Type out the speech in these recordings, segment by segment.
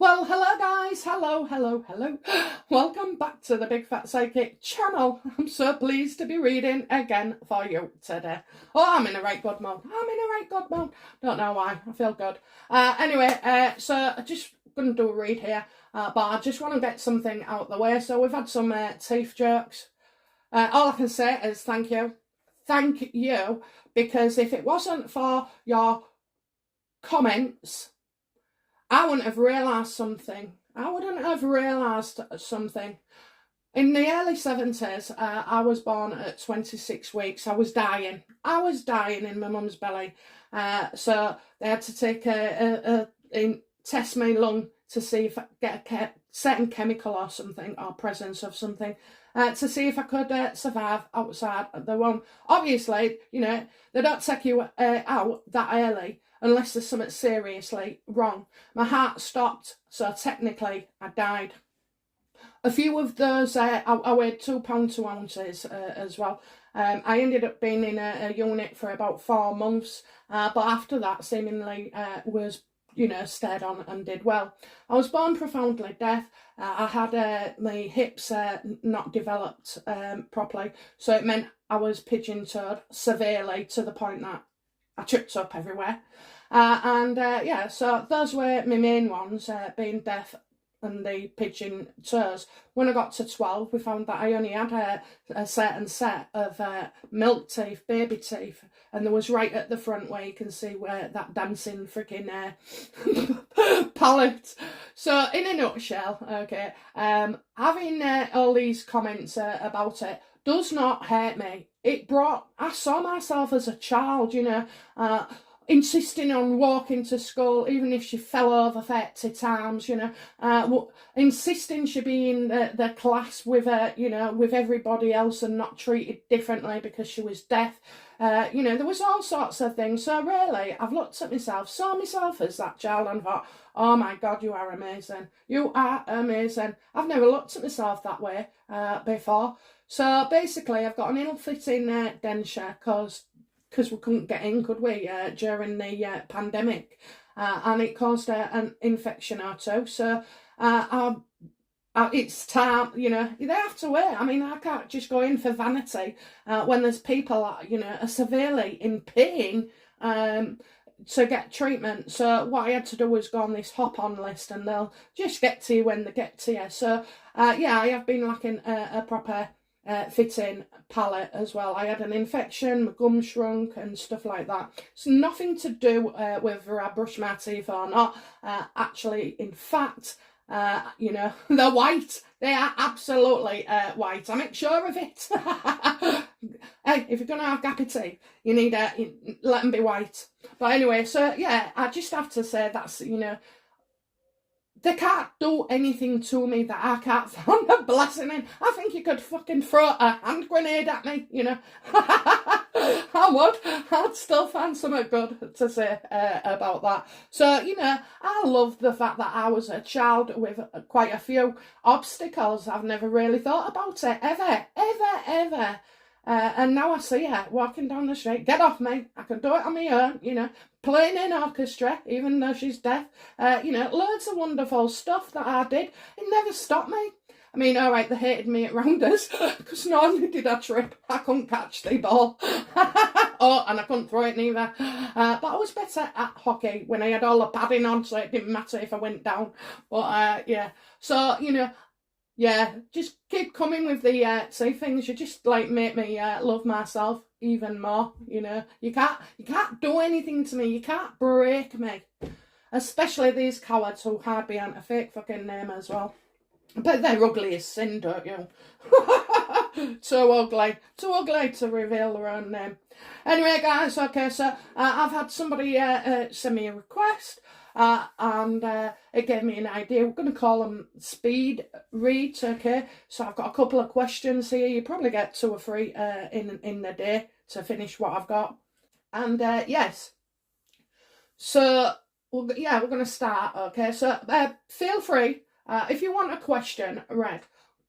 Well, hello guys, hello. Welcome back to the Big Fat Psychic channel. I'm so pleased to be reading again for you today. Oh, I'm in a right good mood. Don't know why, I feel good. So I just going to do a read here, but I just want to get something out the way. So we've had some teeth jokes. All I can say is thank you. Thank you, because if it wasn't for your comments, I wouldn't have realised something. In the early 70s, I was born at 26 weeks. I was dying. In my mum's belly. So they had to take test my lung to see if I get a certain chemical or something, or presence of something, to see if I could survive outside the womb. Obviously, they don't take you out that early unless there's something seriously wrong. My heart stopped, so technically I died. A few of those, I weighed 2 pounds 2 ounces as well. I ended up being in a unit for about 4 months, but after that seemingly was, stayed on and did well. I was born profoundly deaf. I had my hips not developed properly, so it meant I was pigeon-toed severely to the point that I tripped up everywhere. So those were my main ones, being deaf and the pigeon toes. When I got to 12, we found that I only had a certain set of milk teeth, baby teeth, and there was right at the front where you can see where that dancing freaking palette. So in a nutshell, okay, having all these comments about it does not hurt me. I saw myself as a child, insisting on walking to school, even if she fell over 30 times, insisting she be in the class with with everybody else and not treated differently because she was deaf. There was all sorts of things. So really, I've looked at myself, saw myself as that child and thought, oh my God, you are amazing. You are amazing. I've never looked at myself that way before. So basically, I've got an ill-fitting denture because we couldn't get in, could we, during the pandemic, and it caused an infection or two. So it's time, they have to wait. I mean, I can't just go in for vanity when there's people that, are severely in pain to get treatment. So what I had to do was go on this hop-on list, and they'll just get to you when they get to you. So, I have been lacking a proper fitting palate as well. I had an infection, my gum shrunk and stuff like that. It's nothing to do with whether I brush my teeth or not. Actually, in fact, they're white. They are absolutely white. I make sure of it. Hey, if you're going to have gappy teeth, you need let them be white. But anyway, so yeah, I just have to say that's, they can't do anything to me that I can't find a blessing in. I think you could fucking throw a hand grenade at me, I would. I'd still find something good to say about that. So, I love the fact that I was a child with quite a few obstacles. I've never really thought about it, ever. And now I see her walking down the street. Get off me. I can do it on my own, playing in orchestra, even though she's deaf. Loads of wonderful stuff that I did. It never stopped me. I mean, all right, they hated me at rounders because not only did I trip, I couldn't catch the ball. And I couldn't throw it neither. But I was better at hockey when I had all the padding on, so it didn't matter if I went down. But, yeah. So, yeah, just keep coming with the say things. You just make me love myself even more. You can't do anything to me. You can't break me, especially these cowards who hide behind a fake fucking name as well. But they're ugly as sin, don't you? Too ugly to reveal their own name. Anyway, guys, okay, so I've had somebody send me a request. And it gave me an idea. We're going to call them speed reads, okay? So I've got a couple of questions here. You probably get 2 or 3 in the day to finish what I've got. And yes, so we're going to start, okay? So feel free, if you want a question read,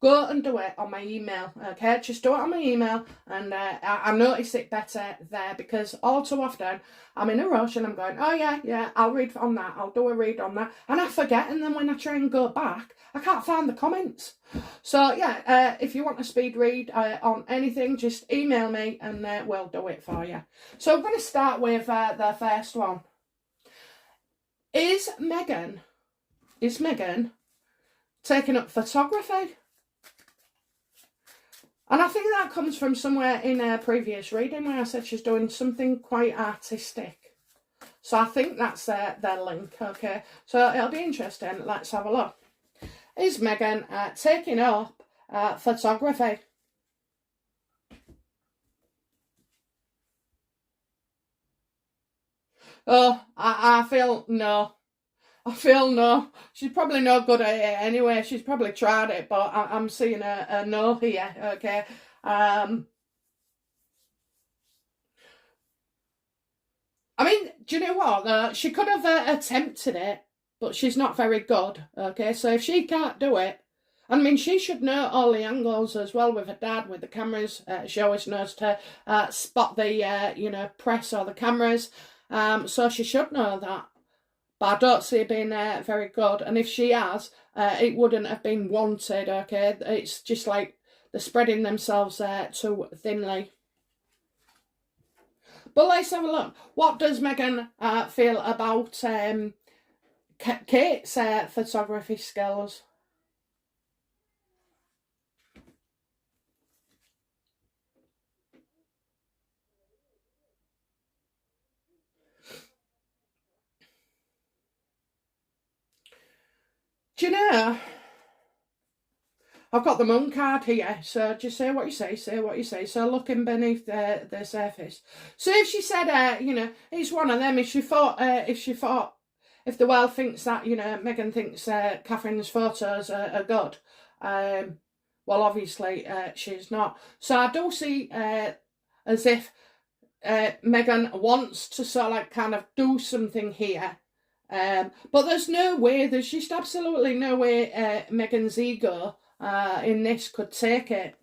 go and do it on my email, okay? Just do it on my email, and I notice it better there, because all too often I'm in a rush and I'm going, oh yeah, I'll read on that, I'll do a read on that, and I forget, and then when I try and go back, I can't find the comments. So yeah, if you want a speed read on anything, just email me and we'll do it for you. So I'm going to start with the first one. Is Meghan taking up photography? And I think that comes from somewhere in a previous reading where I said she's doing something quite artistic. So I think that's their link, okay? So it'll be interesting. Let's have a look. Is Meghan taking up photography? Oh, I feel no. I feel no. She's probably no good at it anyway. She's probably tried it, but I'm seeing a no here, okay? I mean, do you know what? She could have attempted it, but she's not very good, okay? So if she can't do it, I mean, she should know all the angles as well with her dad, with the cameras. She always knows to spot the, press or the cameras. So she should know that. But I don't see her being very good. And if she has, it wouldn't have been wanted, okay? It's just like they're spreading themselves too thinly. But let's have a look. What does Meghan feel about Kate's photography skills? Do you know, I've got the moon card here, so just say what you say, So looking beneath the surface. So if she said, it's one of them, if the world thinks that, Meghan thinks Catherine's photos are good, well, obviously she's not. So I do see as if Meghan wants to sort of like kind of do something here. But there's just absolutely no way Meghan's ego in this could take it.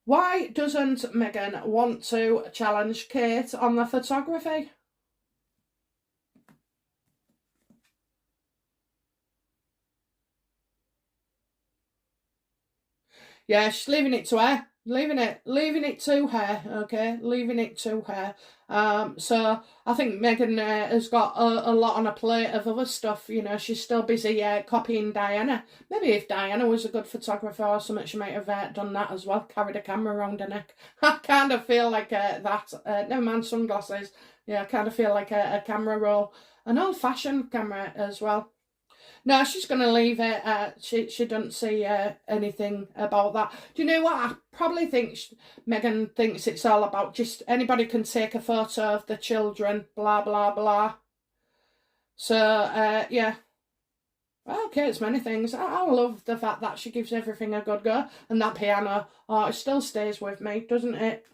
Why doesn't Meghan want to challenge Kate on the photography? Yeah, she's leaving it to her. Leaving it to her, okay? Leaving it to her. So I think Meghan has got a lot on her plate of other stuff. She's still busy copying Diana. Maybe if Diana was a good photographer or something, she might have done that as well. Carried a camera around her neck. I kind of feel like that. Never mind sunglasses. Yeah, I kind of feel like a camera roll. An old-fashioned camera as well. No, she's going to leave it. She doesn't see anything about that. Do you know what? I probably think Meghan thinks it's all about just anybody can take a photo of the children, blah, blah, blah. So, yeah. Okay, it's many things. I love the fact that she gives everything a good go. And that piano, it still stays with me, doesn't it?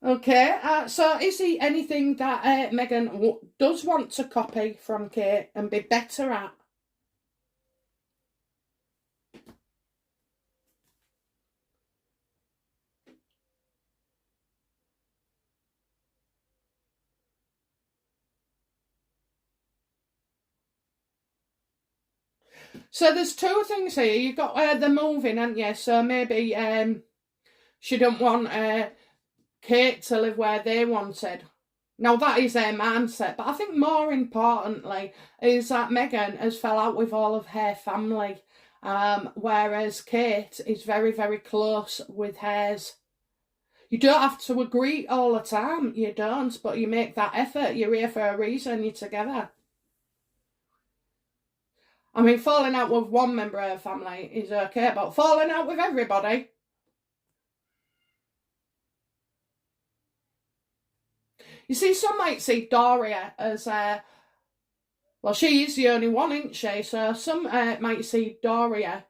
Okay, so is he anything that Meghan does want to copy from Kate and be better at? So there's two things here. You've got the moving, haven't you? So maybe she don't want Kate to live where they wanted. Now that is their mindset, but I think more importantly is that Meghan has fell out with all of her family, whereas Kate is very, very close with hers. You don't have to agree all the time, you don't, but you make that effort. You're here for a reason, you're together. I mean, falling out with one member of her family is okay, but falling out with everybody. You see, some might see Doria as, well, she is the only one, isn't she? So some might see Doria.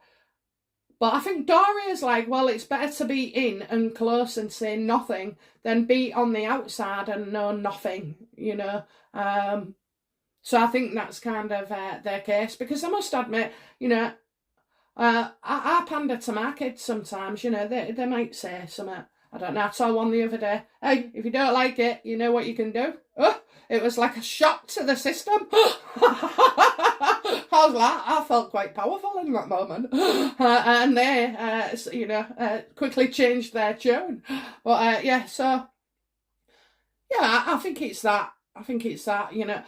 But I think Doria's like, well, it's better to be in and close and say nothing than be on the outside and know nothing, So I think that's kind of their case, because I must admit, you know, I pander to my kids sometimes, you know, they might say something. I don't know, I saw one the other day. Hey, if you don't like it, you know what you can do? Oh, it was like a shock to the system. I was like, I felt quite powerful in that moment. And they, you know, quickly changed their tune. But yeah, so, yeah, I think it's that. I think it's that, you know.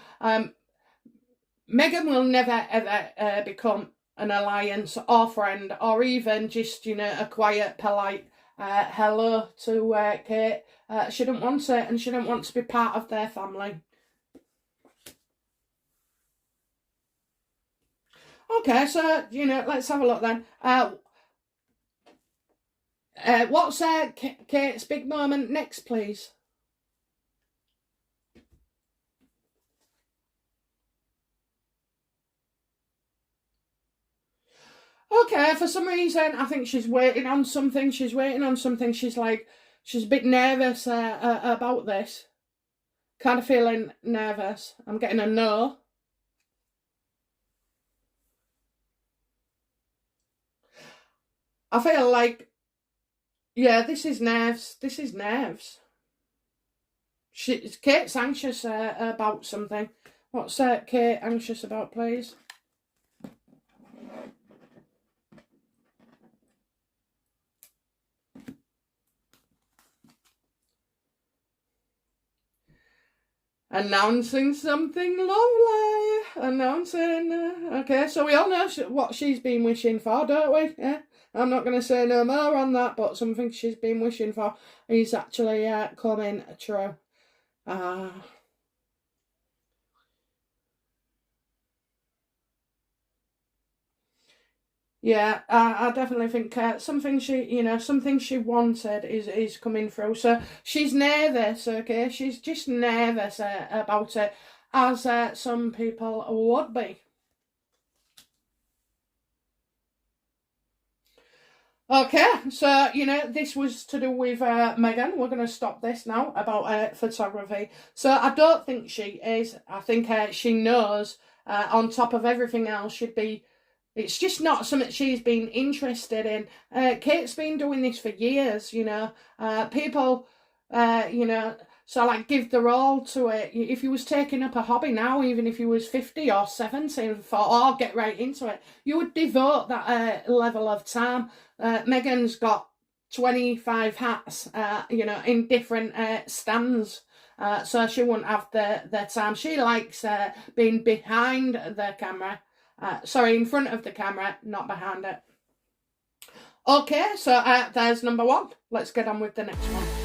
Meghan will never, ever become an alliance or friend, or even just, you know, a quiet, polite hello to Kate. She didn't want it, and she didn't want to be part of their family. Okay, so, you know, let's have a look then. What's Kate's big moment next, please? Okay, for some reason, I think she's waiting on something. She's waiting on something. She's like, she's a bit nervous about this. Kind of feeling nervous. I'm getting a no. I feel like, yeah, this is nerves. This is nerves. Kate's anxious about something. What's Kate anxious about, please? Announcing something lovely. Announcing. Okay, so we all know what she's been wishing for, don't we? Yeah. I'm not going to say no more on that, but something she's been wishing for is actually coming true. Yeah, I definitely think something she wanted is coming through. So she's nervous, okay? She's just nervous about it, as some people would be. Okay, so, you know, this was to do with Meghan. We're going to stop this now about photography. So I don't think she is. I think she knows, on top of everything else, it's just not something she's been interested in. Kate's been doing this for years, you know. People, you know, so like give their all to it. If you was taking up a hobby now, even if you was 50 or 70 and thought, oh, I'll get right into it, you would devote that level of time. Meghan's got 25 hats, you know, in different stands. So she wouldn't have the time. She likes being behind the camera. Sorry, in front of the camera, not behind it. Okay, so there's number one. Let's get on with the next one.